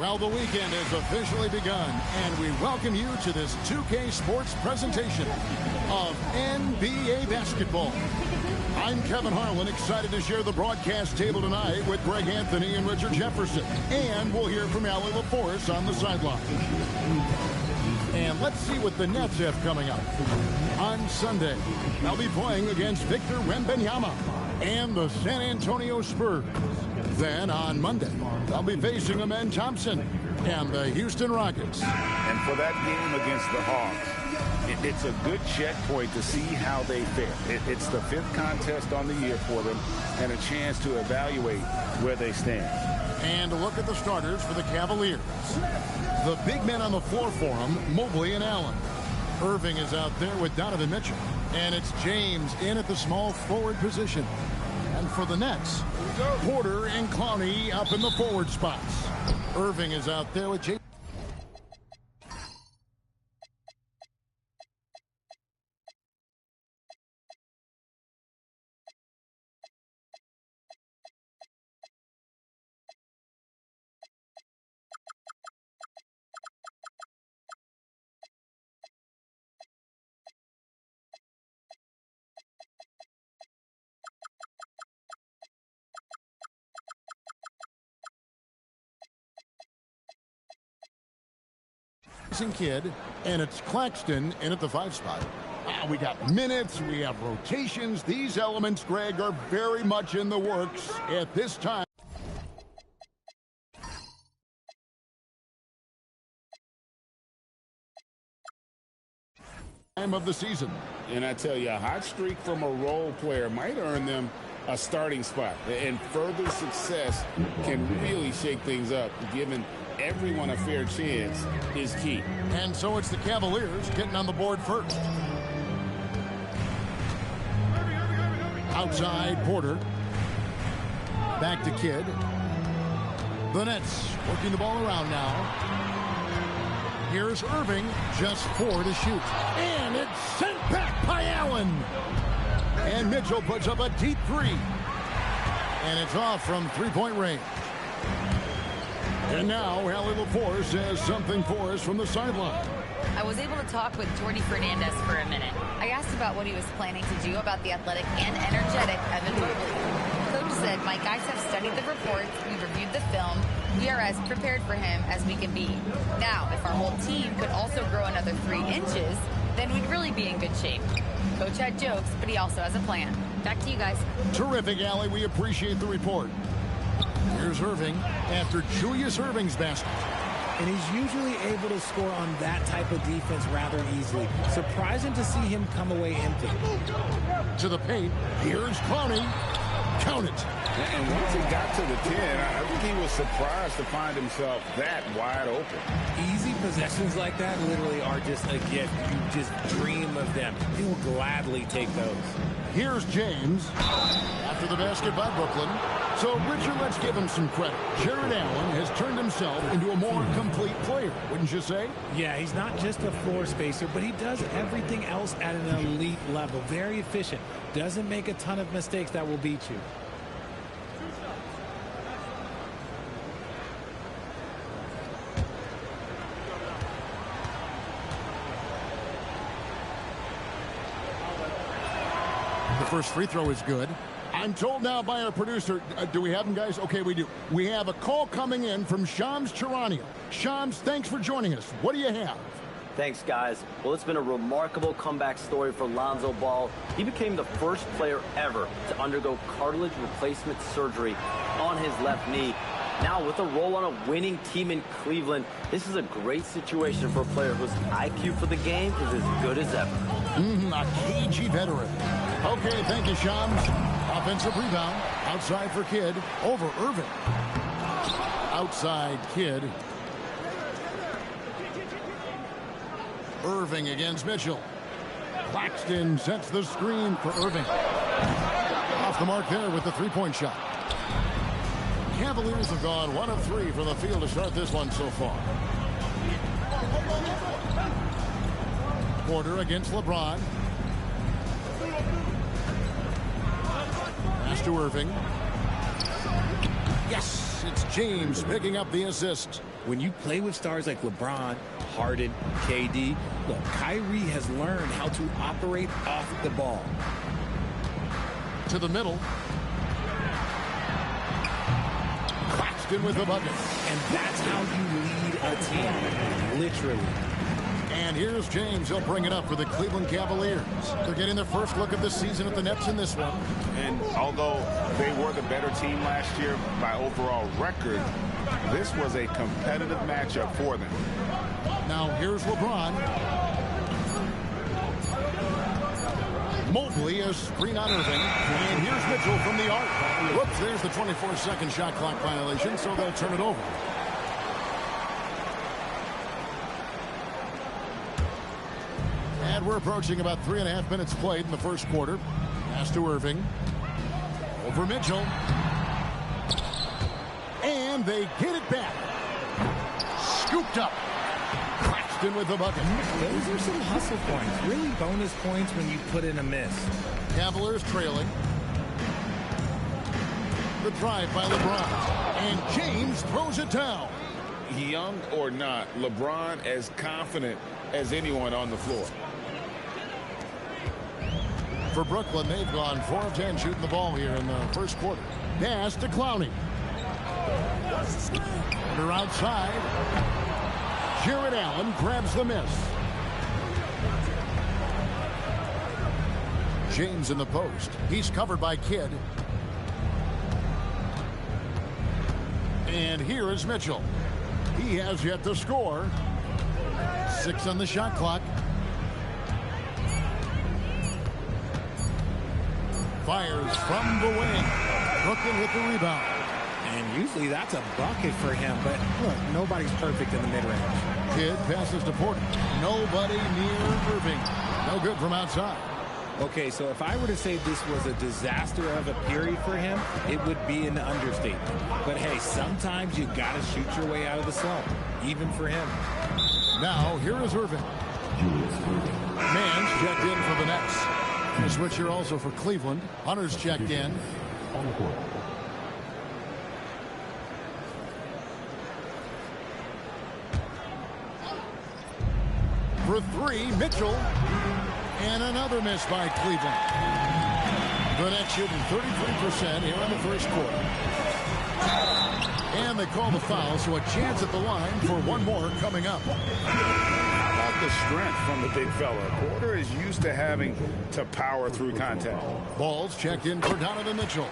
Well, the weekend has officially begun, and we welcome you to this 2K Sports presentation of NBA basketball. I'm Kevin Harlan, excited to share the broadcast table tonight with Greg Anthony and Richard Jefferson. And we'll hear from Allie LaForce on the sideline. And let's see what the Nets have coming up. On Sunday, they'll be playing against Victor Wembanyama and the San Antonio Spurs. Then on Monday, they'll be facing Amen Thompson and the Houston Rockets. And for that game against the Hawks, it's a good checkpoint to see how they fare. It's the 5th contest on the year for them and a chance to evaluate where they stand. And a look at the starters for the Cavaliers. The big men on the floor for them, Mobley and Allen. Irving is out there with Donovan Mitchell. And it's James in at the small forward position. And for the Nets, Porter and Clowney up in the forward spots. Irving is out there with Kidd, and it's Claxton in at the 5 spot. We got minutes, we have rotations. These elements, Greg, are very much in the works at this time of the season. And I tell you, a hot streak from a role player might earn them a starting spot. And further success can really shake things up, given everyone a fair chance is key. And so it's the Cavaliers getting on the board first. Outside, Porter. Back to Kidd. The Nets working the ball around now. Here's Irving, just 4 to shoot. And it's sent back by Allen. And Mitchell puts up a deep 3. And it's off from three-point range. And now, Allie LaForce has something for us from the sideline. I was able to talk with Jordy Fernandez for a minute. I asked about what he was planning to do about the athletic and energetic Evan Mobley. Coach said, my guys have studied the reports, we've reviewed the film, we are as prepared for him as we can be. Now, if our whole team could also grow another 3 inches, then we'd really be in good shape. Coach had jokes, but he also has a plan. Back to you guys. Terrific, Allie. We appreciate the report. Here's Irving after Julius Irving's basket. And he's usually able to score on that type of defense rather easily. Surprising to see him come away empty. To the paint, here's Clowney. Count it. And once he got to the 10, I think he was surprised to find himself that wide open. Easy possessions like that literally are just a gift. You just dream of them. He will gladly take those. Here's James after the basket by Brooklyn. So, Richard, let's give him some credit. Jared Allen has turned himself into a more complete player, wouldn't you say? Yeah, he's not just a floor spacer, but he does everything else at an elite level. Very efficient. Doesn't make a ton of mistakes that will beat you. The first free throw is good. I'm told now by our producer, do we have him, guys? Okay, we do. We have a call coming in from Shams Charania. Shams, thanks for joining us. What do you have? Thanks, guys. Well, it's been a remarkable comeback story for Lonzo Ball. He became the first player ever to undergo cartilage replacement surgery on his left knee. Now, with a role on a winning team in Cleveland, this is a great situation for a player whose IQ for the game is as good as ever. A cagey veteran. Okay, thank you, Shams. Offensive rebound. Outside for Kidd. Over Irving. Outside Kidd. Irving against Mitchell. Claxton sets the screen for Irving. Off the mark there with the three-point shot. Cavaliers have gone 1 of 3 from the field to start this one so far. Porter against LeBron. Pass to Irving. Yes! Nets. It's James picking up the assist. When you play with stars like LeBron, Harden, KD, look, Kyrie has learned how to operate off the ball. To the middle. Claxton with the bucket. And that's how you lead a team, literally. And here's James. He'll bring it up for the Cleveland Cavaliers. They're getting their first look of the season at the Nets in this one. And although they were the better team last year by overall record, this was a competitive matchup for them. Now here's LeBron. Mobley a screen on Irving. And here's Mitchell from the arc. Whoops, there's the 24-second shot clock violation, so they'll turn it over. And we're approaching about 3.5 minutes played in the first quarter. Pass to Irving. Over Mitchell. And they get it back. Scooped up. Claxton with the bucket. Those are some hustle points. Really bonus points when you put in a miss. Cavaliers trailing. The drive by LeBron. And James throws it down. Young or not, LeBron as confident as anyone on the floor. For Brooklyn, they've gone 4 of 10 shooting the ball here in the first quarter. Pass to Clowney. Under outside. Jared Allen grabs the miss. James in the post. He's covered by Kidd. And here is Mitchell. He has yet to score. 6 on the shot clock. Fires from the wing. Brooklyn with the rebound. And usually that's a bucket for him, but look, nobody's perfect in the mid-range. Kidd passes to Porter. Nobody near Irving. No good from outside. Okay, so if I were to say this was a disaster of a period for him, it would be an understatement. But hey, sometimes you got to shoot your way out of the slump, even for him. Now, here is Irving. Mann's checked in for the Nets. A switch here also for Cleveland. Hunter's checked in. For 3, Mitchell. And another miss by Cleveland. The Nets shooting 33% here in the first quarter. And they call the foul, so a chance at the line for one more coming up. The strength from the big fella. Porter is used to having to power through contact. Ball's checked in for Donovan Mitchell.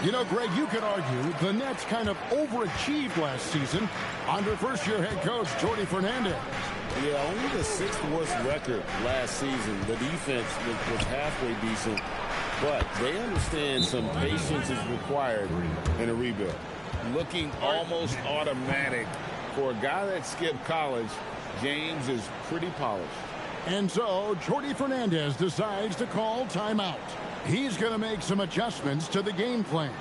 You know, Greg, you could argue the Nets kind of overachieved last season under first-year head coach Jordy Fernandez. Yeah, only the 6th worst record last season. The defense was halfway decent, but they understand some patience is required in a rebuild. Looking almost automatic for a guy that skipped college. James is pretty polished. And so Jordy Fernandez decides to call timeout. He's going to make some adjustments to the game plan.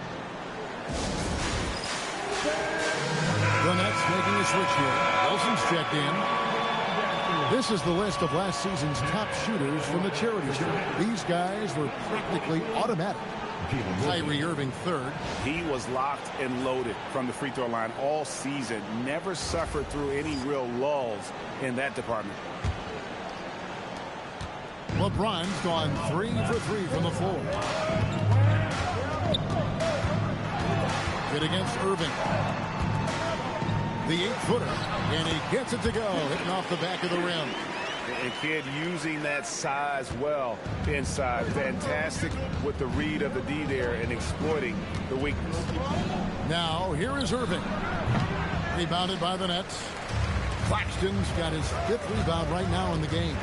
The Nets making a switch here. Wilson's checked in. This is the list of last season's top shooters from the charity stripe. These guys were practically automatic. Kyrie Irving 3rd. He was locked and loaded from the free throw line all season. Never suffered through any real lulls in that department. LeBron's gone 3 for 3 from the floor. Hit against Irving. The 8-footer, and he gets it to go, hitting off the back of the rim. And Kidd using that size well inside. Fantastic with the read of the D there and exploiting the weakness. Now, here is Irving. Rebounded by the Nets. Claxton's got his 5th rebound right now in the game.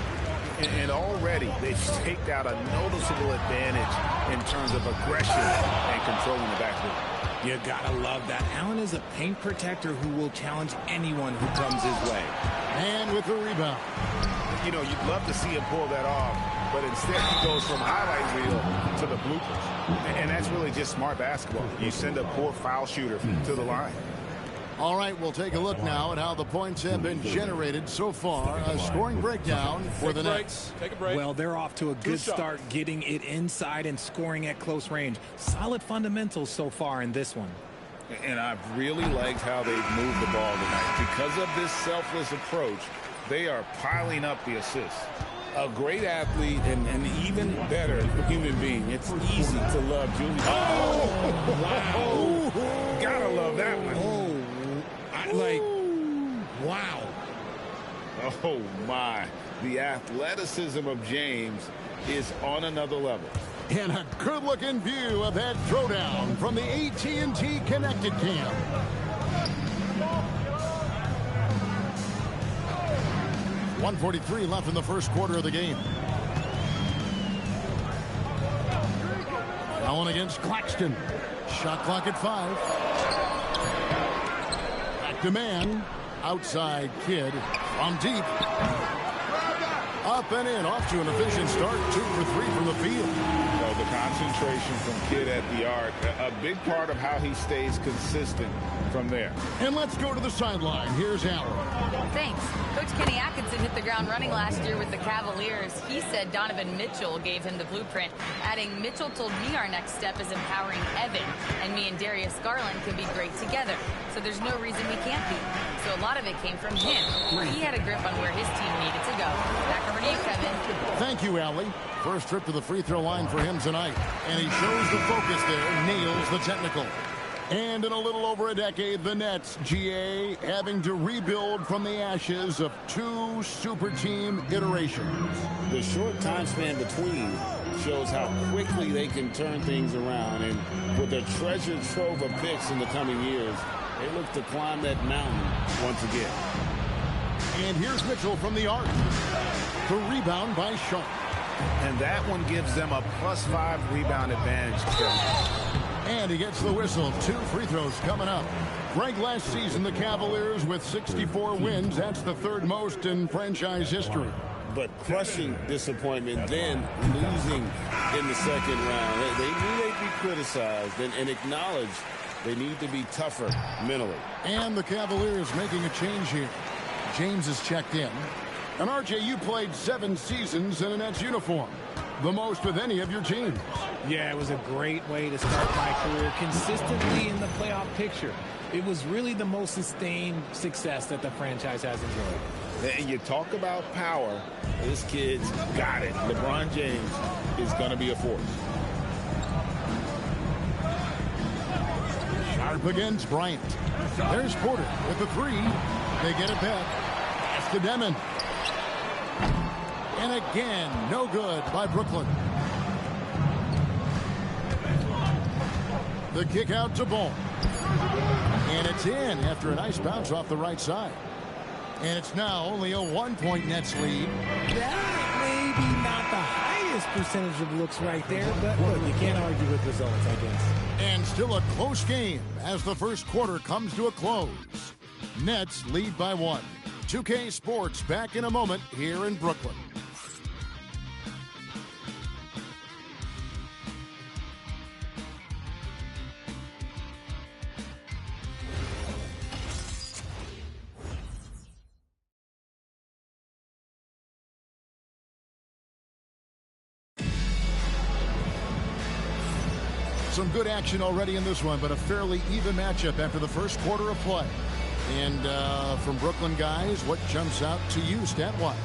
And already they've staked out a noticeable advantage in terms of aggression and controlling the backcourt. You gotta love that. Allen is a paint protector who will challenge anyone who comes his way. And with the rebound. You know, you'd love to see him pull that off, but instead he goes from highlight reel to the bloopers. And that's really just smart basketball. You send a poor foul shooter to the line. All right, we'll take a look now at how the points have been generated so far. A scoring breakdown for the Nets. Take a break. Well, they're off to a good start getting it inside and scoring at close range. Solid fundamentals so far in this one. And I've really liked how they've moved the ball tonight. Because of this selfless approach, they are piling up the assists. A great athlete and an even better human being. It's easy to love Julius. Oh, wow. Gotta love that one. Wow. Oh, my. The athleticism of James is on another level. And a good-looking view of that throwdown from the AT&T Connected Cam. .143 left in the first quarter of the game. Allen against Claxton. Shot clock at 5. Back to man. Outside Kidd from deep. Up and in, off to an efficient start. 2 for 3 from the field. Well, the concentration from Kidd at the arc, a big part of how he stays consistent from there. And let's go to the sideline. Here's Allen. Thanks. Coach Kenny Atkinson hit the ground running last year with the Cavaliers. He said Donovan Mitchell gave him the blueprint, adding, Mitchell told me our next step is empowering Evan, and me and Darius Garland can be great together. So there's no reason we can't be. So a lot of it came from him. He had a grip on where his team needed to go. Back over to you, Kevin. Thank you, Allie. First trip to the free throw line for him tonight. And he shows the focus there, nails the technical. And in a little over a decade, the Nets, GA, having to rebuild from the ashes of 2 super team iterations. The short time span between shows how quickly they can turn things around. And with a treasure trove of picks in the coming years, they look to climb that mountain once again. And here's Mitchell from the arc. The rebound by Sharp. And that one gives them a +5 rebound advantage. And he gets the whistle. 2 free throws coming up. Ranked last season, the Cavaliers with 64 wins. That's the 3rd most in franchise history. But crushing disappointment, then losing in the second round. They knew they'd be criticized and acknowledged they need to be tougher mentally. And the Cavaliers making a change here. James is checked in. And RJ, you played 7 seasons in a Nets uniform. The most with any of your teams. Yeah, it was a great way to start my career consistently in the playoff picture. It was really the most sustained success that the franchise has enjoyed. And you talk about power. This kid's got it. LeBron James is going to be a force. Sharp against Bryant. There's Porter with the 3. They get it back. Pass to Demon. And again, no good by Brooklyn. The kick out to Bron. And it's in after a nice bounce off the right side. And it's now only a 1-point Nets lead. That may be not the highest percentage of looks right there, but look, you can't argue with results, I guess. And still a close game as the first quarter comes to a close. Nets lead by 1. 2K Sports back in a moment here in Brooklyn. Some good action already in this one, but a fairly even matchup after the first quarter of play. And from Brooklyn guys, what jumps out to you stat-wise?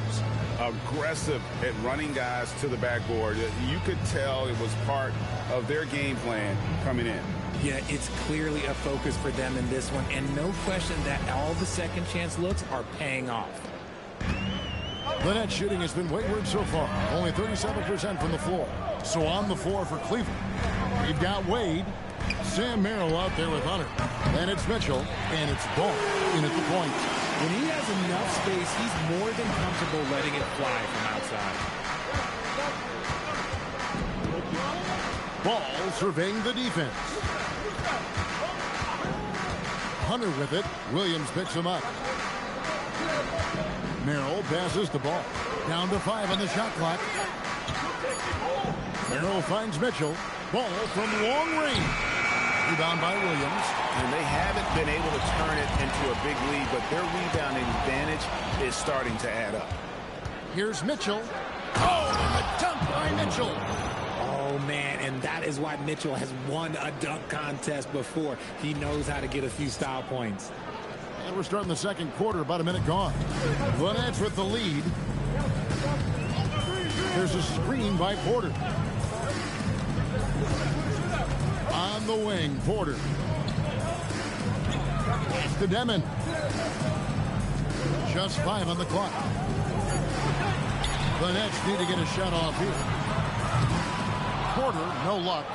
Aggressive at running guys to the backboard. You could tell it was part of their game plan coming in. Yeah, it's clearly a focus for them in this one, and no question that all the second chance looks are paying off. The net shooting has been wayward so far, only 37% from the floor. So on the floor for Cleveland, we've got Wade, Sam Merrill out there with Hunter. Then it's Mitchell, and it's Ball in at the point. When he has enough space, he's more than comfortable letting it fly from outside. Ball surveying the defense. Hunter with it. Williams picks him up. Merrill passes the ball. Down to 5 on the shot clock. Merrill finds Mitchell. Ball from long range. Rebound by Williams. And they haven't been able to turn it into a big lead, but their rebounding advantage is starting to add up. Here's Mitchell. Oh, and the dunk by Mitchell. Oh, man, and that is why Mitchell has won a dunk contest before. He knows how to get a few style points. And we're starting the second quarter, about a minute gone. The Nets with the lead. There's a screen by Porter. On the wing, Porter. It's to Demon. Just 5 on the clock. The Nets need to get a shot off here. Porter, no luck.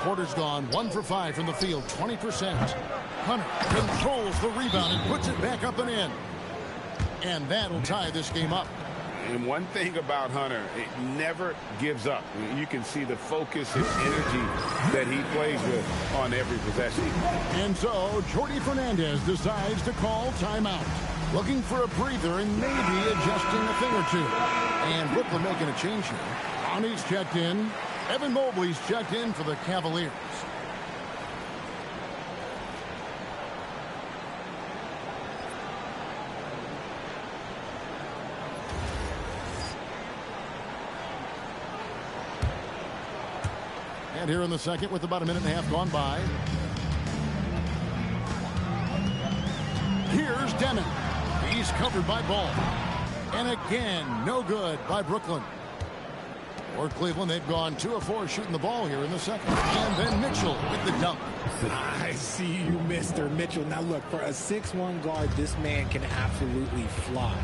Porter's gone 1 for 5 from the field, 20%. Hunter controls the rebound and puts it back up and in. And that'll tie this game up. And one thing about Hunter, it never gives up. You can see the focus and energy that he plays with on every possession. And so, Jordi Fernandez decides to call timeout. Looking for a breather and maybe adjusting a thing or two. And Brooklyn making a change here. Ronnie's checked in. Evan Mobley's checked in for the Cavaliers. And here in the second with about a minute and a half gone by. Here's Demon. He's covered by Ball. And again, no good by Brooklyn. For Cleveland, they've gone 2 of 4 shooting the ball here in the second. And then Mitchell with the dunk. I see you, Mr. Mitchell. Now look, for a 6'1" guard, this man can absolutely fly.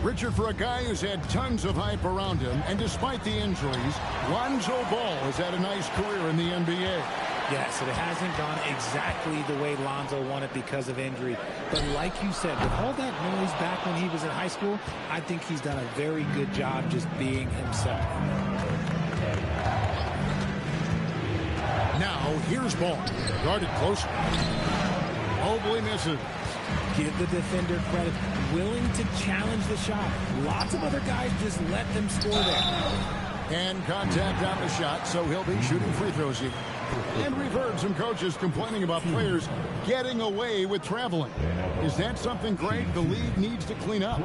Richard, for a guy who's had tons of hype around him, and despite the injuries, Lonzo Ball has had a nice career in the NBA. Yes, it hasn't gone exactly the way Lonzo wanted because of injury. But like you said, with all that noise back when he was in high school, I think he's done a very good job just being himself. Now, here's Ball. Guarded closely. Mobley misses. Give the defender credit. Willing to challenge the shot. Lots of other guys just let them score there. And contact on the shot, so he'll be shooting free throws here. And we've heard some coaches complaining about players getting away with traveling. Is that something, Greg, the league needs to clean up?